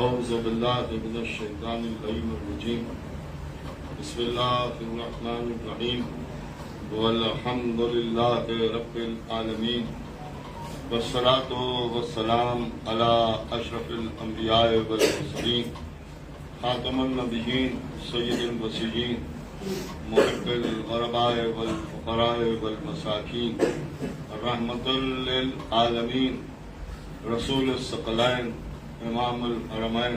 اعوذ باللہ من الشیطان اللعین الرجیم بسم اللہ الرحمن الرحیم والحمد للہ رب العالمین والصلاة والسلام علی اشرف الانبیاء والمرسلین خاتم النبیین سید الوصیین محب الغرباء والفقراء والمساکین رحمت للعالمین رسول الثقلین امام الحرمین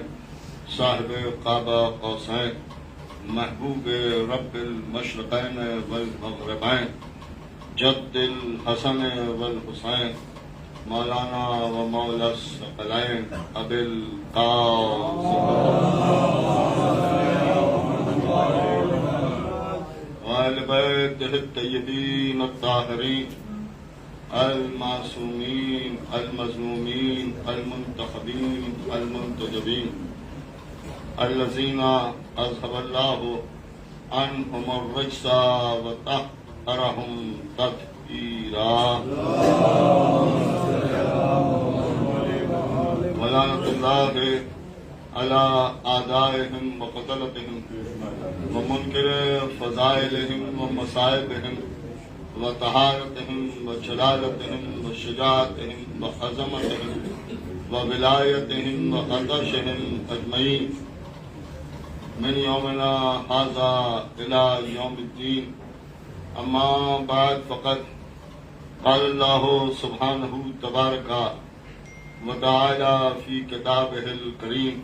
صاحب کعبہ قوسین محبوب رب المشرقین والمغربین جد الحسن والحسین مولانا و مولا الثقلین ابی القاسم وآل بیتہ الطیبین الطاہرین المعصومین المظلومین المنتخبین المنتجبین الذین اذهب اللہ عنہم الرجس وطہرہم تطہیرا ولعنۃ اللہ علی اعدائہم وقتلتہم ومنکر فضائلہم ومصائبہم وطہارتہم وجلالتہم وشجاعتہم وعظمتہم وولایتہم وعطشہم اجمعین من یومنا ھذا الی یوم الدین اما بعد فقد قال اللہ سبحانہ تبارک وتعالی فی کتابہ الکریم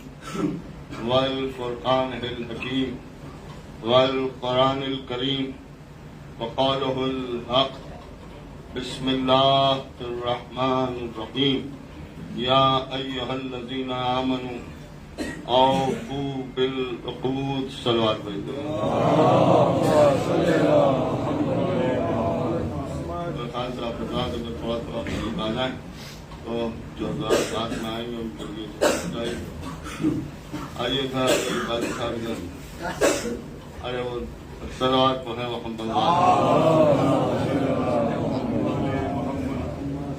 والفرقانہ الحکیم والقرآن الکریم وقالہ الحق بسم اللہ الرحمن الرحیم یا ایہا الذین آمنوا اوفوا بالعقود صلوات بھیجتے ہیں خان صاحب حضرات اگر تھوڑا تھوڑا نکالا ہے تو جو حضرات ساتھ میں آئیں گے ان کے لیے آئیے گا عبادت صاحب ارے وہ صلوات پڑھیں محمد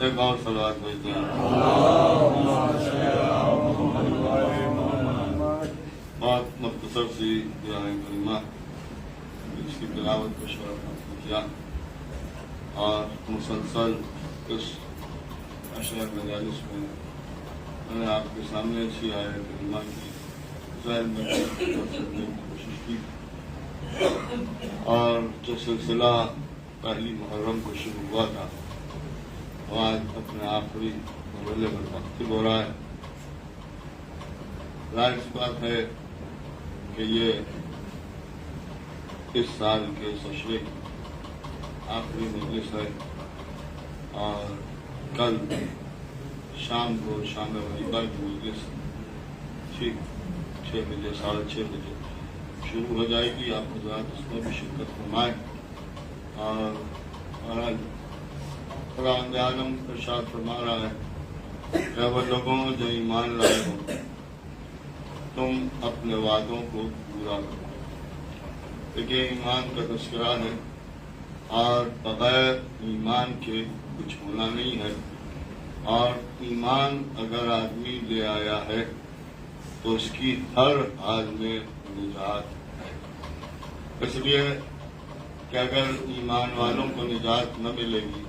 ایک اور صلوات بھیجتے ہیں بہت مختصر سی دعائیں کریمہ اس کی تلاوت کو شرف حاصل کیا اور مسلسل اس عشر مجالس میں نے آپ کے سامنے اچھی آیت کریمہ کی ذہن میں کرنے کی کوشش کی اور جو سلسلہ پہلی محرم کو شروع ہوا تھا وہ آج اپنے آخری مرحلے پر منتقل ہو رہا ہے. ظاہر سی بات ہے کہ یہ اس سال کے اس عشرے کی آخری مجلس ہے اور کل شام کو شام غریبہ کی مجلس ٹھیک 6 بجے 6:30 بجے شروع ہو جائے گی. آپ حضرات اس میں بھی شرکت فرمائیں اور خداوند عالم ارشاد فرما رہا ہے کہ وہ لوگوں جو ایمان لائے ہو تم اپنے وعدوں کو پورا کرو. دیکھیے ایمان کا تذکرہ ہے اور بغیر ایمان کے کچھ ہونا نہیں ہے اور ایمان اگر آدمی لے آیا ہے تو اس کی ہر حال میں نجات ہے. اس لیے کہ اگر ایمان والوں کو نجات نہ ملے گی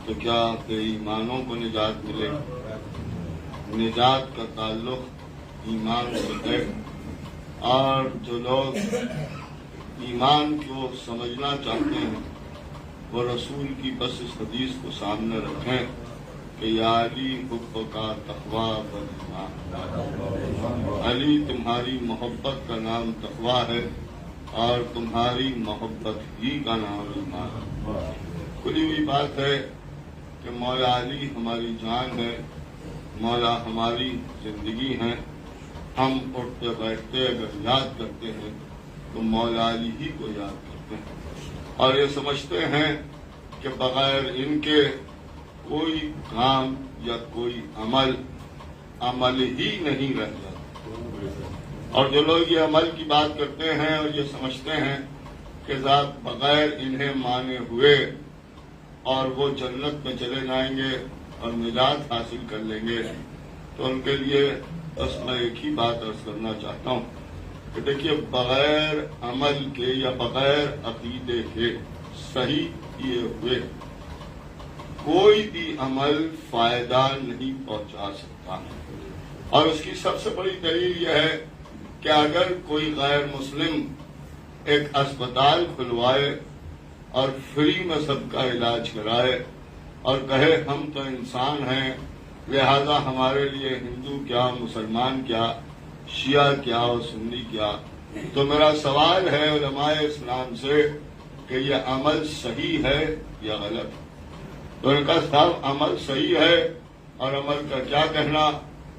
تو کیا بے ایمانوں کو نجات ملے گی؟ نجات کا تعلق ایمان سے ہے اور جو لوگ ایمان کو سمجھنا چاہتے ہیں وہ رسول کی بس اس حدیث کو سامنے رکھیں کہ یا علی حب کا تقویٰ والایمان. علی تمہاری محبت کا نام تقویٰ ہے اور تمہاری محبت ہی کا نام ایمان. کھلی ہوئی بات ہے کہ مولا علی ہماری جان ہے، مولا ہماری زندگی ہے. ہم اٹھتے بیٹھتے اگر یاد کرتے ہیں تو مولا علی ہی کو یاد کرتے ہیں، اور یہ سمجھتے ہیں کہ بغیر ان کے کوئی کام یا کوئی عمل ہی نہیں رہ جاتا. اور جو لوگ یہ عمل کی بات کرتے ہیں اور یہ سمجھتے ہیں کہ ذات بغیر انہیں مانے ہوئے اور وہ جنت میں چلے جائیں گے اور نجات حاصل کر لیں گے، تو ان کے لیے بس میں ایک ہی بات عرض کرنا چاہتا ہوں کہ دیکھیے، بغیر عمل کے یا بغیر عقیدے کے صحیح کیے ہوئے کوئی بھی عمل فائدہ نہیں پہنچا سکتا. اور اس کی سب سے بڑی دلیل یہ ہے کہ اگر کوئی غیر مسلم ایک اسپتال کھلوائے اور فری میں سب کا علاج کرائے اور کہے ہم تو انسان ہیں، لہذا ہمارے لیے ہندو کیا، مسلمان کیا، شیعہ کیا اور سنی کیا، تو میرا سوال ہے علماء اسلام سے کہ یہ عمل صحیح ہے یا غلط؟ تو ان کا صاحب عمل صحیح ہے، اور عمل کا کیا کہنا،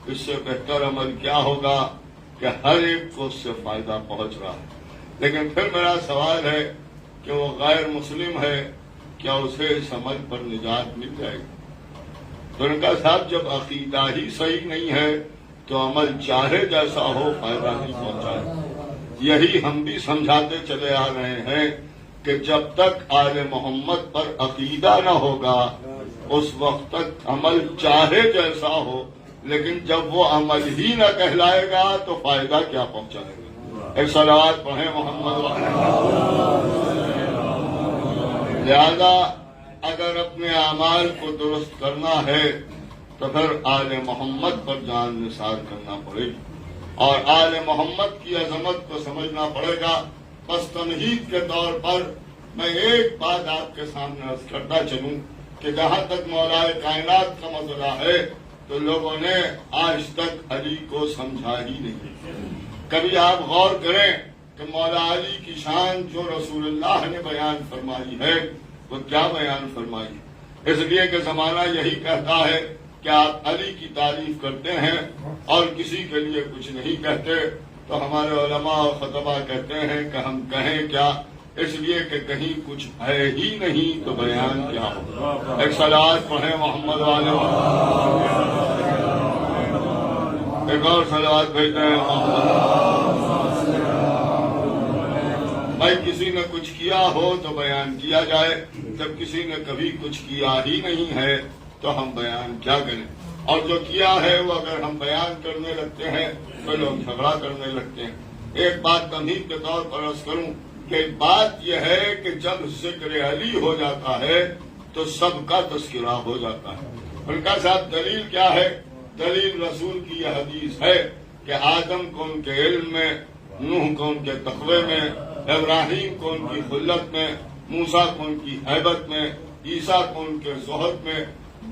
اس سے بہتر عمل کیا ہوگا کہ ہر ایک کو اس سے فائدہ پہنچ رہا ہے. لیکن پھر میرا سوال ہے کہ وہ غیر مسلم ہے، کیا اسے اس عمل پر نجات مل جائے گی؟ تو ان کا صاحب جب عقیدہ ہی صحیح نہیں ہے تو عمل چاہے جیسا ہو فائدہ نہیں پہنچائے. یہی ہم بھی سمجھاتے چلے آ رہے ہیں کہ جب تک آل محمد پر عقیدہ نہ ہوگا اس وقت تک عمل چاہے جیسا ہو، لیکن جب وہ عمل ہی نہ کہلائے گا تو فائدہ کیا پہنچائے گا؟ ایک صلوات پڑھیں محمد والے. لہذا اگر اپنے اعمال کو درست کرنا ہے تو پھر آل محمد پر جان نثار کرنا پڑے گا اور آل محمد کی عظمت کو سمجھنا پڑے گا. بس تمہید کے طور پر میں ایک بات آپ کے سامنے عرض کرتا چلوں کہ جہاں تک مولا کائنات کا مسئلہ ہے تو لوگوں نے آج تک علی کو سمجھا ہی نہیں. کبھی آپ غور کریں کہ مولا علی کی شان جو رسول اللہ نے بیان فرمائی ہے وہ کیا بیان فرمائی. اس لیے کہ زمانہ یہی کہتا ہے کہ آپ علی کی تعریف کرتے ہیں اور کسی کے لیے کچھ نہیں کہتے، تو ہمارے علماء اور خطبہ کہتے ہیں کہ ہم کہیں کیا، اس لیے کہ کہیں کچھ ہے ہی نہیں تو بیان کیا ہو. ایک صلوات پڑھیں محمد والے، ایک اور صلوات بھیجتے ہیں محمد. بھائی کسی نے کچھ کیا ہو تو بیان کیا جائے، جب کسی نے کبھی کچھ کیا ہی نہیں ہے تو ہم بیان کیا کریں. اور جو کیا ہے وہ اگر ہم بیان کرنے لگتے ہیں تو لوگ جھگڑا کرنے لگتے ہیں. ایک بات تمہید کے طور پر عرض کروں کہ بات یہ ہے کہ جب ذکر علی ہو جاتا ہے تو سب کا تذکرہ ہو جاتا ہے. ان کا صاحب دلیل کیا ہے؟ دلیل رسول کی یہ حدیث ہے کہ آدم کو ان کے علم میں، نوح کو ان کے تقوی میں، ابراہیم کو ان کی خلت میں، موسیٰ کو ان کی ہیبت میں، عیسیٰ کو ان کے زہد میں.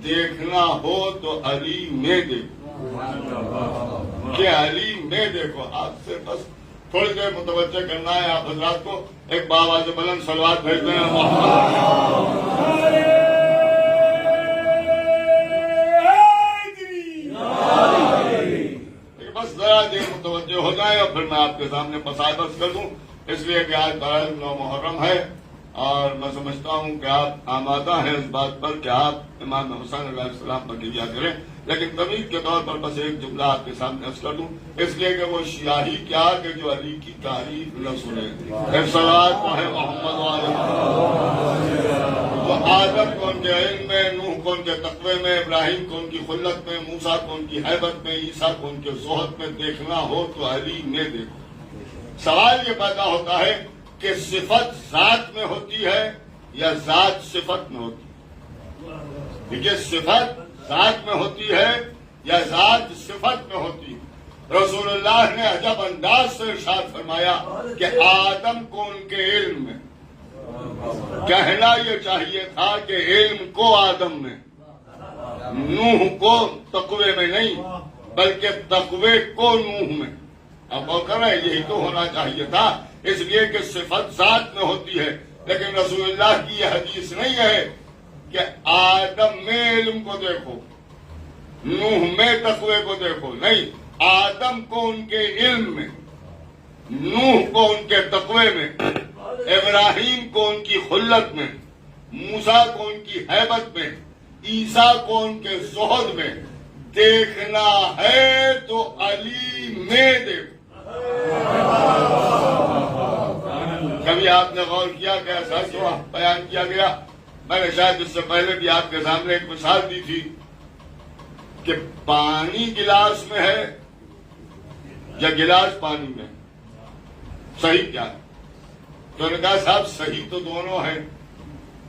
دیکھنا ہو تو علی میں دیکھو، کہ علی میں دیکھو. آپ سے بس تھوڑی دیر متوجہ کرنا ہے آپ حضرات کو. ایک باواز بلند صلوات بھیجتے ہیں بس ذرا دیر متوجہ ہو جائے اور پھر میں آپ کے سامنے مسائل کر دوں. اس لیے کہ آج 9 محرم ہے اور میں سمجھتا ہوں کہ آپ آمادہ ہیں اس بات پر کہ آپ امام حسین علیہ السلام پر گریا کریں. لیکن تمہید کے طور پر بس ایک جملہ آپ کے سامنے عرض کر دوں، اس لیے کہ وہ شیعی کیا کہ جو علی کی تعریف نہ سنے. ایک صلوات پڑھیں محمد والے. تو آدم کو ان کے علم میں، نوح کو ان کے تقوی میں، ابراہیم کو ان کی خلت میں، موسیٰ کو ان کی ہیبت میں، عیسیٰ کو ان کے زہد میں دیکھنا ہو تو علی میں دیکھو. سوال یہ پیدا ہوتا ہے کہ صفت ذات میں ہوتی ہے یا ذات صفت میں ہوتی ہے؟ دیکھیے، صفت ذات میں ہوتی ہے یا ذات صفت میں ہوتی ہے؟ رسول اللہ نے عجب انداز سے ارشاد فرمایا کہ آدم کو ان کے علم میں. کہنا یہ چاہیے تھا کہ علم کو آدم میں، نوح کو تقوی میں نہیں بلکہ تقوی کو نوح میں. اب وہ کر رہے یہی تو ہونا چاہیے تھا. اس لیے کہ صفت ذات میں ہوتی ہے، لیکن رسول اللہ کی یہ حدیث نہیں ہے کہ آدم میں علم کو دیکھو، نوح میں تقوی کو دیکھو، نہیں، آدم کو ان کے علم میں، نوح کو ان کے تقوی میں، ابراہیم کو ان کی خلت میں، موسیٰ کو ان کی ہیبت میں، عیسیٰ کو ان کے زہد میں دیکھنا ہے تو علی میں دیکھو۔ کبھی آپ نے غور کیا کہ ایسا کیوں بیان کیا گیا؟ میں نے شاید اس سے پہلے بھی آپ کے سامنے ایک مثال دی تھی کہ پانی گلاس میں ہے یا گلاس پانی میں، صحیح کیا ہے؟ تو نے کہا صاحب صحیح تو دونوں ہیں۔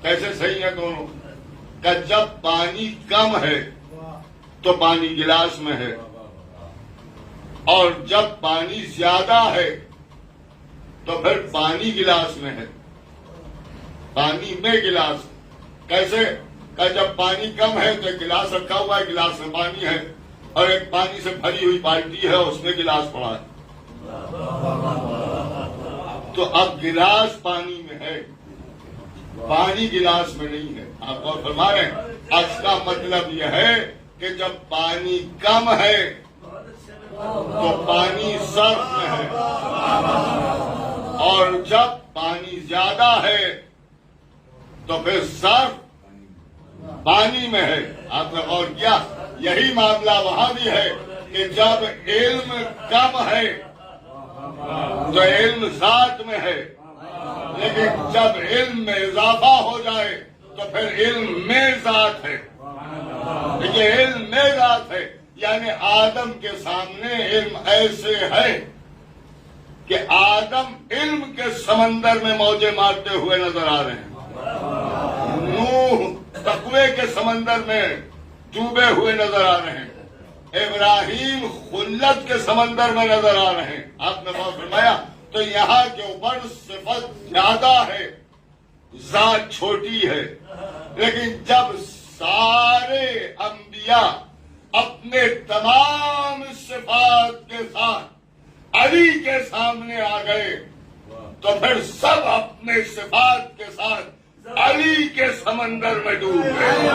کیسے صحیح ہیں دونوں؟ کہ جب پانی کم ہے تو پانی گلاس میں ہے، اور جب پانی زیادہ ہے تو پھر پانی گلاس میں ہے، پانی میں گلاس۔ کیسے؟ کہ جب پانی کم ہے تو ایک گلاس رکھا ہوا ہے، گلاس میں پانی ہے، اور ایک پانی سے بھری ہوئی بالٹی ہے، اس میں گلاس پڑا ہے۔ تو اب گلاس پانی میں ہے، پانی گلاس میں نہیں ہے۔ آپ غور فرما رہے ہیں؟ اس کا مطلب یہ ہے کہ جب پانی کم ہے تو پانی صرف میں ہے، اور جب پانی زیادہ ہے تو پھر صرف پانی میں ہے۔ آپ نے غور کیا؟ یہی معاملہ وہاں بھی ہے کہ جب علم کم ہے تو علم ذات میں ہے، لیکن جب علم میں اضافہ ہو جائے تو پھر علم میں ذات ہے۔ یہ علم میں ذات ہے، یعنی آدم کے سامنے علم ایسے ہے کہ آدم علم کے سمندر میں موجیں مارتے ہوئے نظر آ رہے ہیں، نوح تقوی کے سمندر میں ڈوبے ہوئے نظر آ رہے ہیں، ابراہیم خلت کے سمندر میں نظر آ رہے ہیں۔ آپ نے بہت فرمایا تو یہاں کے اوپر صفت زیادہ ہے، ذات چھوٹی ہے، لیکن جب سارے انبیاء اپنے تمام صفات کے ساتھ علی کے سامنے آ گئے تو پھر سب اپنے صفات کے ساتھ علی کے سمندر میں ڈوب گئے۔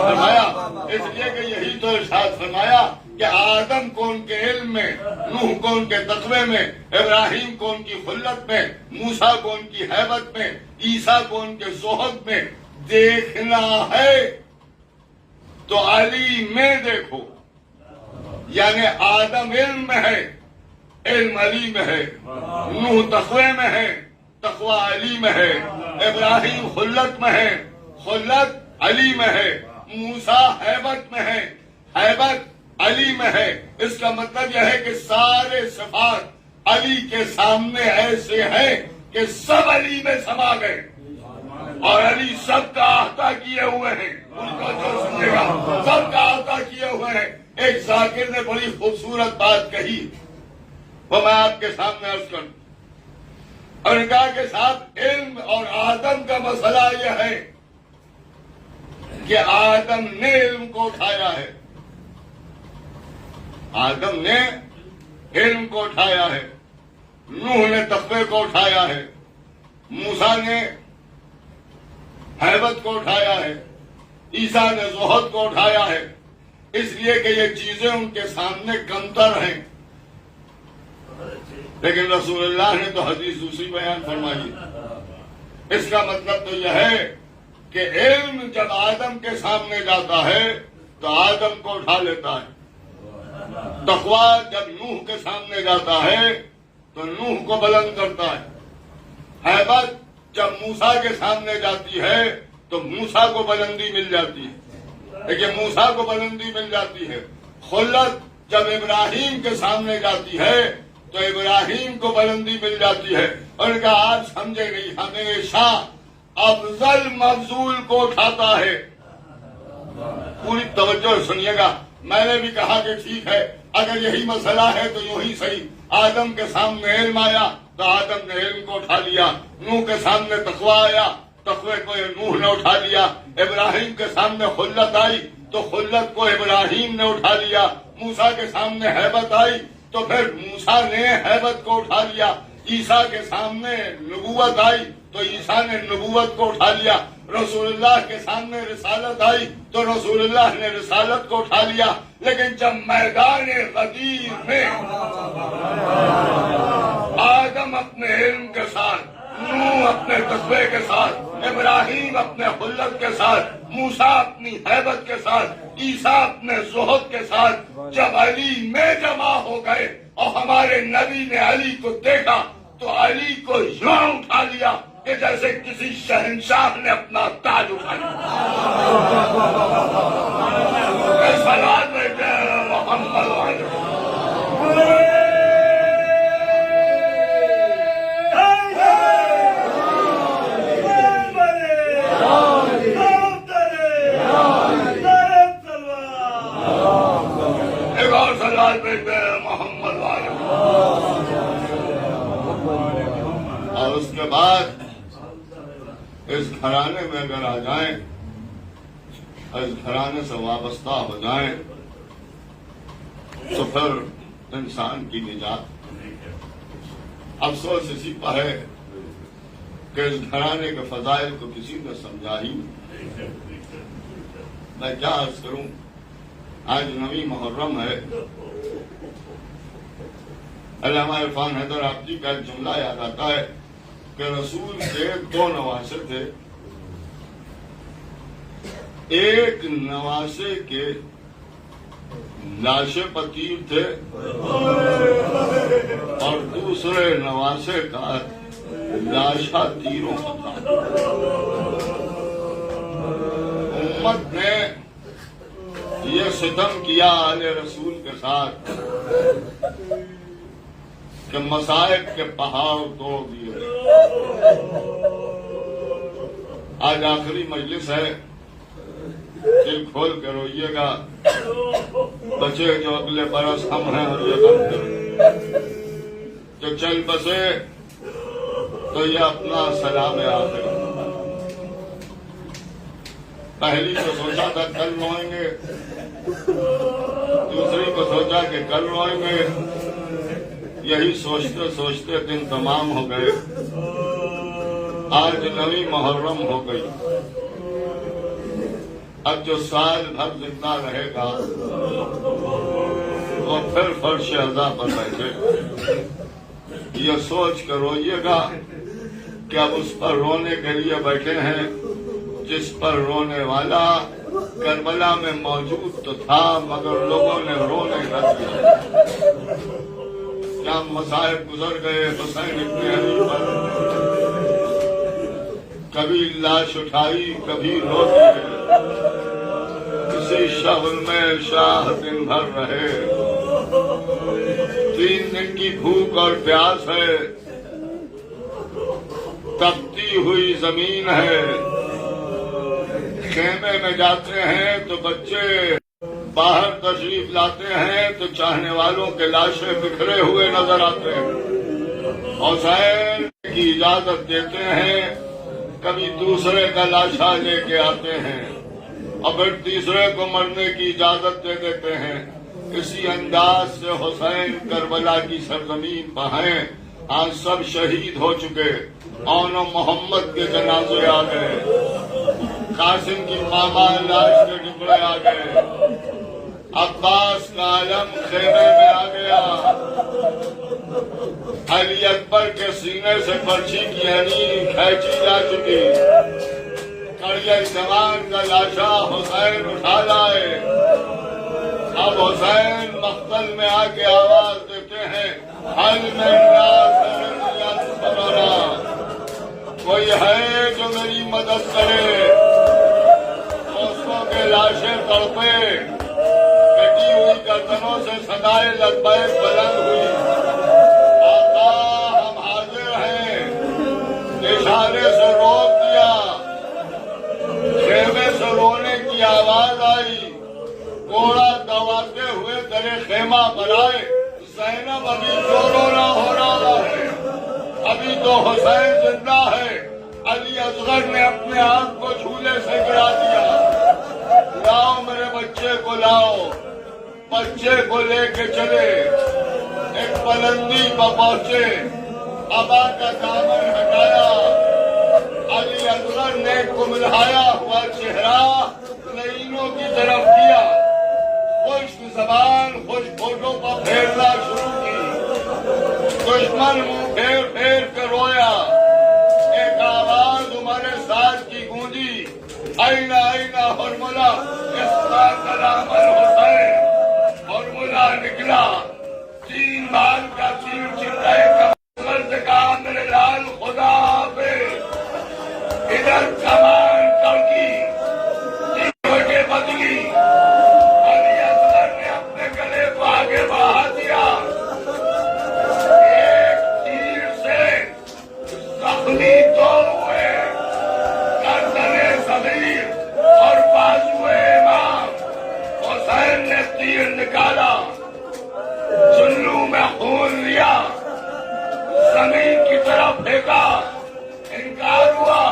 فرمایا اس لیے کہ یہی تو ارشاد فرمایا کہ آدم کو ان کے علم میں، نوح کو ان کے تقوی میں، ابراہیم کو ان کی خلت میں، موسیٰ کو ان کی ہیبت میں، عیسیٰ کو ان کے زہد میں دیکھنا ہے تو علی میں دیکھو۔ یعنی آدم علم میں ہے، علم علی میں ہے، نوح تقوی میں ہے، تقوی علی میں ہے، ابراہیم خلت میں ہے، خلت علی میں ہے، موسیٰ ہیبت میں ہے، ہیبت علی میں ہے۔ اس کا مطلب یہ ہے کہ سارے صفات علی کے سامنے ایسے ہیں کہ سب علی میں سما گئے، اور علی سب کا احاطہ کیے ہوئے ہیں۔ ان کو جو سمجھے گا سب کا احاطہ کیے ہوئے ہیں۔ ایک ذاکر نے بڑی خوبصورت بات کہی، وہ میں آپ کے سامنے عرض کروں، اور کہا کہ صاحب علم اور آدم کا مسئلہ یہ ہے کہ آدم نے علم کو اٹھایا ہے، آدم نے علم کو اٹھایا ہے، نوح نے تقوی کو اٹھایا ہے، موسیٰ نے ہیبت کو اٹھایا ہے، عیسیٰ نے زہد کو اٹھایا ہے، اس لیے کہ یہ چیزیں ان کے سامنے کمتر ہیں۔ لیکن رسول اللہ نے تو حدیث دوسری بیان فرمائی۔ اس کا مطلب تو یہ ہے کہ علم جب آدم کے سامنے جاتا ہے تو آدم کو اٹھا لیتا ہے، تقوی جب نوح کے سامنے جاتا ہے تو نوح کو بلند کرتا ہے، ہیبت جب موسیٰ کے سامنے جاتی ہے تو موسیٰ کو بلندی مل جاتی ہے، لیکن موسیٰ کو بلندی مل جاتی ہے، خلت جب ابراہیم کے سامنے جاتی ہے تو ابراہیم کو بلندی مل جاتی ہے۔ اور ان کا آج سمجھے نہیں، ہمیشہ افضل مفضول کو اٹھاتا ہے۔ پوری توجہ سنیے گا، میں نے بھی کہا کہ ٹھیک ہے اگر یہی مسئلہ ہے تو یوں ہی صحیح، آدم کے سامنے علم آیا تو آدم نے علم کو اٹھا لیا، نوح کے سامنے تقوی آیا، تقوی کو نوح نے اٹھا لیا، ابراہیم کے سامنے خلت آئی تو خلت کو ابراہیم نے اٹھا لیا، موسیٰ کے سامنے ہیبت آئی تو پھر موسیٰ نے ہیبت کو اٹھا لیا، عیسیٰ کے سامنے نبوت آئی تو عیسیٰ نے نبوت کو اٹھا لیا، رسول اللہ کے سامنے رسالت آئی تو رسول اللہ نے رسالت کو اٹھا لیا، لیکن جب میدان غدیر میں آدم اپنے علم کے ساتھ، نوح اپنے تقوی کے ساتھ، ابراہیم اپنے خلت کے ساتھ، موسیٰ اپنی ہیبت کے ساتھ، عیسیٰ اپنے زہد کے ساتھ جب علی میں جمع ہو گئے اور ہمارے نبی نے علی کو دیکھا تو علی کو یوں اٹھا لیا کہ جیسے کسی شہنشاہ نے اپنا تاج اٹھا لیا۔ صلوات محمد علیہ۔ محمد اور اس کے بعد اس گھرانے میں اگر آ جائیں، اس گھرانے سے وابستہ ہو جائیں تو پھر انسان کی نجات۔ افسوس اسی پر ہے کہ اس گھرانے کے فضائل کو کسی نے سمجھا ہی نہیں۔ میں کیا عرض کروں، آج 9 محرم ہے۔ علامہ عرفان حیدر آبادی کا ایک جملہ یاد آتا ہے کہ رسول کے 2 نواسے تھے، ایک نواسے کے لاشے پتیر تھے اور دوسرے نواسے کا لاشا تیروں کا تھا۔ امت نے یہ ستم کیا آل رسول کے ساتھ کہ مصائب کے پہاڑ توڑ دیے۔ آج آخری مجلس ہے، دل کھول کے روئیے گا، بچے جو اگلے برس ہم ہیں اور یہ غم کریں، جو چل بسے تو یہ اپنا سلام آخر۔ پہلی کو سوچا تھا کل روئیں گے، دوسری کو سوچا کہ کل روئیں گے، یہی سوچتے سوچتے دن تمام ہو گئے۔ آج 9 محرم ہو گئی۔ اب جو سال بھر زندہ رہے گا وہ پھر فرش عزا پر بیٹھے، یہ سوچ کر روئیے گا کہ اب اس پر رونے کے لیے بیٹھے ہیں جس پر رونے والا کربلا میں موجود تو تھا مگر لوگوں نے رونے لگ دیا۔ کیا مصائب گزر گئے حسین ابن علی پر، کبھی لاش اٹھائی کبھی روتی، کسی شغل میں شاہ دن بھر رہے، 3 دن کی بھوک اور پیاس ہے، تپتی ہوئی زمین ہے، خیمے میں جاتے ہیں تو بچے، باہر تشریف لاتے ہیں تو چاہنے والوں کے لاشیں بکھرے ہوئے نظر آتے ہیں۔ حسین کی اجازت دیتے ہیں، کبھی دوسرے کا لاشا لے کے آتے ہیں اور پھر تیسرے کو مرنے کی اجازت دے دیتے ہیں۔ اسی انداز سے حسین کربلا کی سرزمین پر ہیں، آج سب شہید ہو چکے، اون و محمد کے جنازے آ گئے، قاسم کی پامال لاش کے ٹکڑے آ گئے، عباس کا علم خیمے میں آ گیا، علی اکبر کے سینے سے پرچی کی اینین کھینچی جا چکی، کڑیا جوان کا لاشا حسین اٹھا لائے۔ اب حسین مقتل میں آ کے آواز دیتے ہیں، حل میں کوئی ہے جو میری مدد کرے، دوستوں کے لاشیں تڑپے، کٹی ہوئی گردنوں سے صدائے لبیک بلند ہوئی، آقا ہم حاضر ہیں، اشارے سے روک دیا، خیمے سے رونے کی آواز آئی، گھوڑا دواتے ہوئے درے خیمہ پر آئے، زینب ابھی جو رونا ہو رہا ہے، ابھی تو حسین زندہ ہے۔ علی اصغر نے اپنے آپ کو جھولے سے گرا دیا، لاؤ میرے بچے کو لاؤ، بچے کو لے کے چلے، ایک بلندی پر پہنچے، ابا کا دامن ہٹایا، پیغمبر نے کملہایا ہوا چہرہ لعینوں کی طرف کیا، خشک زبان خوش ہوٹوں پر پھیرنا شروع کی، دشمن منہ پھیر پھیر کے رویا، ایک آواز عمر سعد کی گونجی، آئینہ آئینہ حرملہ اس کا کلام الحسین، حرملہ نکلا، 3 بار کا تیر چٹائے کمر سے کہا میرے لال خدا پہ، ادھر کمان کڑکی، وجہ بدلی، علی اصغر نے اپنے گلے کو آگے بڑھا دیا، ایک تیر سے زخمی 2 ہوئے، گردن صغیر اور بازو امام حسین نے تیر نکالا، چلو میں خون لیا، زمین کی طرف پھینکا، انکار ہوا،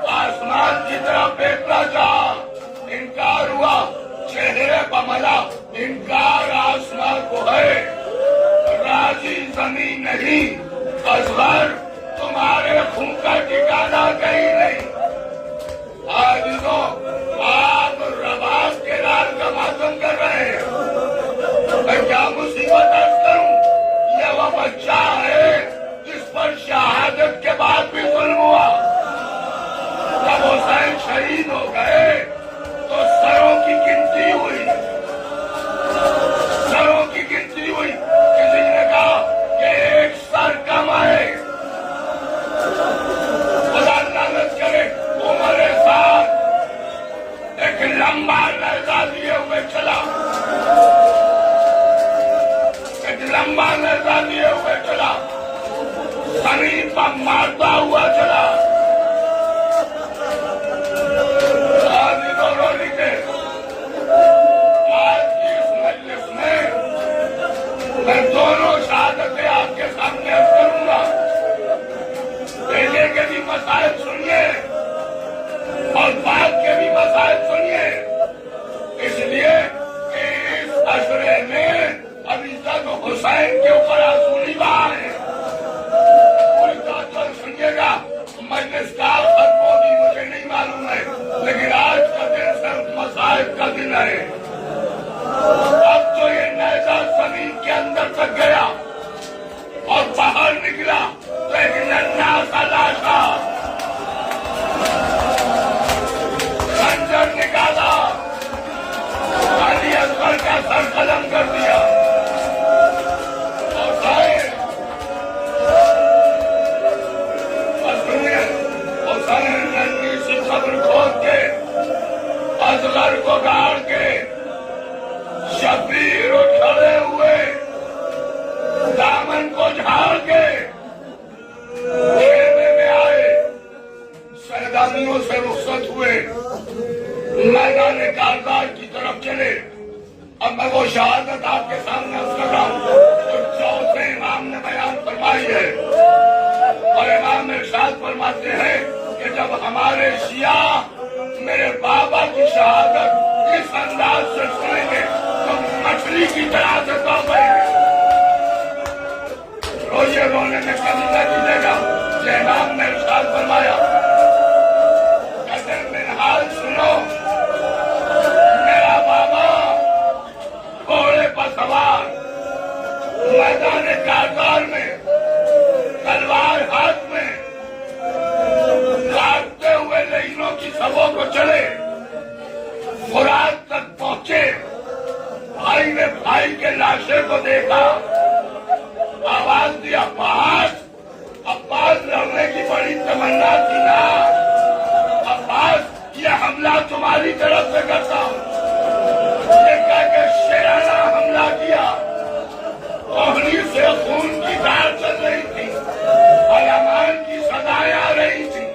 آسمان کی طرف پھینکنا چاہا، انکار ہوا، چہرے پر ملا، انکار آسمان کو ہے، راضی زمین نہیں، اصغر تمہارے خون کا ٹھکانا کہیں نہیں۔ آج تو آپ رباب کے لال کا ماتم کر رہے ہیں، میں کیا مصیبت عرض کروں، یہ وہ بچہ ہے جس پر شہادت کے بعد بھی ظلم ہوا، جب حسین شہید ہو گئے تو سروں کی گنتی ہوئی، سروں کی گنتی ہوئی، کسی نے کہا کہ 1 سر کم آئے، خدا لعنت کرے عمر سعد ایک لمبا نیزہ لیے ہوئے چلا، ایک لمبا نیزہ لیے ہوئے چلا، زمین پر مارتا ہوا چلا، آج کی اس مجلس میں میں دونوں شہادتیں آپ کے سامنے عرض کروں گا، پہلے کے بھی مسائل سنیے اور بعد کے بھی مسائل سنیے، اس لیے کہ اس عشرے میں ابھی تک حسین کے اوپر آنسو نہیں بہائے ہیں، کوئی توجہ سنیے گا، مجلس کا ختم ہوگی مجھے نہیں معلوم ہے، لیکن آج کا دن صرف مسائل کا دن ہے۔ اب تو یہ نیزہ زمین کے اندر تک گیا اور باہر نکلا تو ایک ننھا سا لاشا، خنجر نکالا، علی اصغر کا سر قلم کر دیا، ننھی سی قبر کھود کے اصغر کو گاڑ کے شبیر کھڑے ہوئے، دامن کو جھاڑ کے خیمے میں آئے، سیدانیوں سے رخصت ہوئے، میدان کارزار کی طرف چلے۔ اب میں وہ شہادت آپ کے سامنے عرض کر رہا ہوں جو چوتھے امام نے بیان فرمائی ہے، اور امام ارشاد فرماتے ہیں کہ جب ہمارے شیعہ میرے بابا کی شہادت اس انداز سے سنیں گے تو مچھلی کی طرح سے توبہ گے، روئے رونے میں کمی نہ کیجیے گا، کہ امام نے ارشاد فرمایا کہ منہال سنو، میرا بابا گھوڑے پر سوار میدان کارزار میں تلوار ہاتھ میں کاٹتے ہوئے لعینوں کی سبوں کو چلے، فرات تک پہنچے، بھائی نے بھائی کے لاشے کو دیکھا، آواز دی عباس، عباس لڑنے کی بڑی تمنا تھی نا، عباس یہ حملہ تمہاری طرف سے کرتا ہوں، یہ کہہ کے شیرانہ حملہ کیا، کوہنی سے خون کی دھار چل رہی تھی، علمان کی صدائیں آ رہی تھی،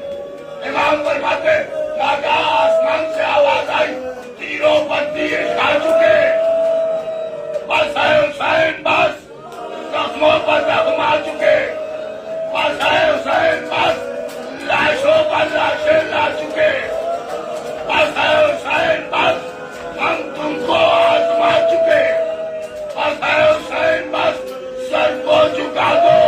امام فرماتے ناگہاں آسمان سے آواز آئی، تیروں پر تیر کھا چکے، بس ہے حسین بس، زخموں پر زخم آ چکے، بس ہے حسین بس، لاشوں پر لاشیں لا چکے، بس ہے حسین بس، ہم تم کو آزما چکے، بس ہے حسین بس، سر کو جھکا دو،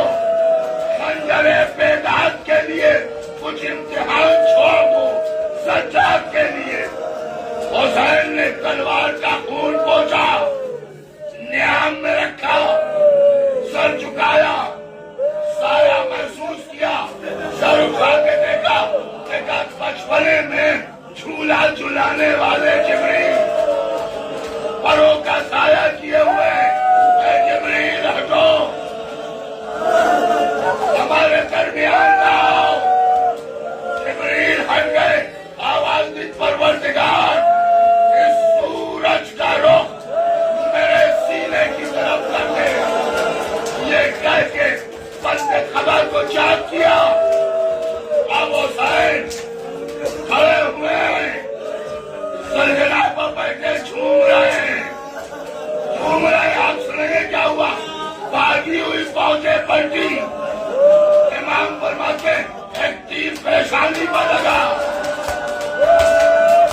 خنجر بیداد کے لیے کچھ امتحان چھوڑ دو۔ بچپنے میں جھولا جھلانے والے جبریل پروں کا سایہ کیے ہوئے اے جبریل ہٹو، ہمارے درمیان نہ آؤ۔ جبریل ہٹ گئے، آواز دی پروردگار اس سورج کا رخ میرے سینے کی طرف کر دے۔ یہ کہہ کے بند خبر کو چاک کیا۔ اب حسین کھڑے ہوئے ہیں، سرگنا پر بیٹھے جھوم رہے ہیں، آپ سنیں گے کیا ہوا؟ بھاگی ہوئی فوجیں پلٹی، امام فرماتے ایک تیر پیشانی پر لگا،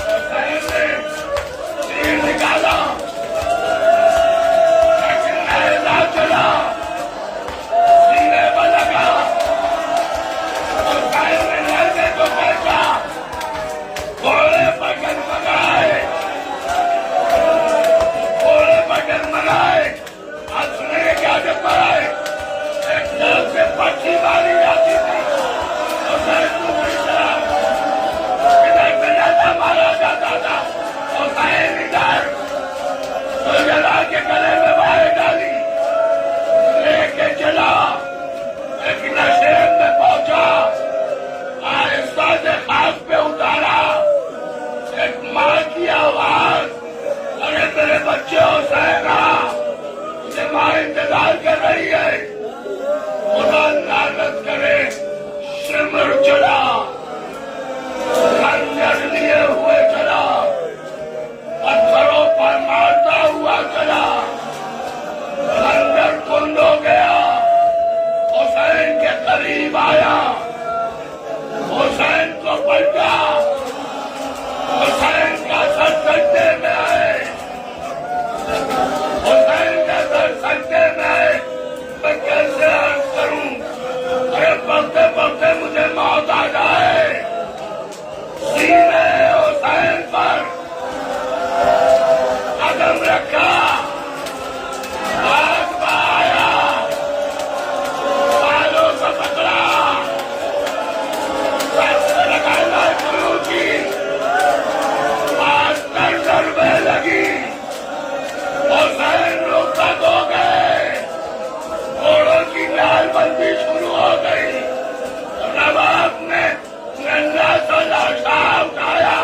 حسین نے تیر نکالا، لیکن نیزہ چلا، سینے پر لگا، حسین نے نیزے کو پھینکا، گھوڑے پر ڈگمگائے، گھوڑے پر ڈگمگائے۔ آپ سنیں گے کیا جب پر آئے؟ ایک طرف سے پٹھی ماری جاتی تھی، حسین دوسری طرف ادھر سے نیزہ مارا جاتا تھا، حسین ادھر تو جلا کے گلے میں باہر ڈالی، لے کے چلا، ایک نشیب میں پہنچا، آہستہ سے خاک پہ اتارا، ایک ماں کی آواز، ارے میرے بچے حسین سے ماں انتظار کر رہی ہے، خدا لعنت کرے، سمر چلا، خنجر لیے ہوئے چلا، پتھروں پر مارتا ہوا چلا، خنجر کند ہو گیا، حسین کے قریب آیا، حسین کو پلٹا، حسین کا سر سجدے میں ہے، حسین کا سر سجدے میں ہے، میں کیسے عرض کروں؟ ارے پڑھتے پڑھتے مجھے موت آ جائے، سینے حسین پر قدم رکھا، آگ بہایا، بالوں کو پکڑا، سر سے لگانا شروع کی، آج کر ضربیں لگی، حسین رخصت ہو گئے، گھوڑوں کی نال بندی شروع ہو گئی، نواب نے ننگا سا لاشا اٹھایا،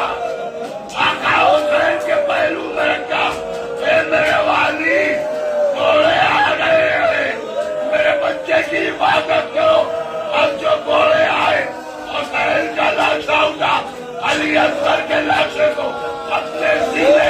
آقا حسین کے پہلو میں رکھا، اے میرے والی گھوڑے آ گئے ہیں، میرے بچے کی حفاظت کرو۔ اب جو گھوڑے آئے، حسین کا لاشا اٹھا، علی اصغر کے لاشے کو اپنے سینے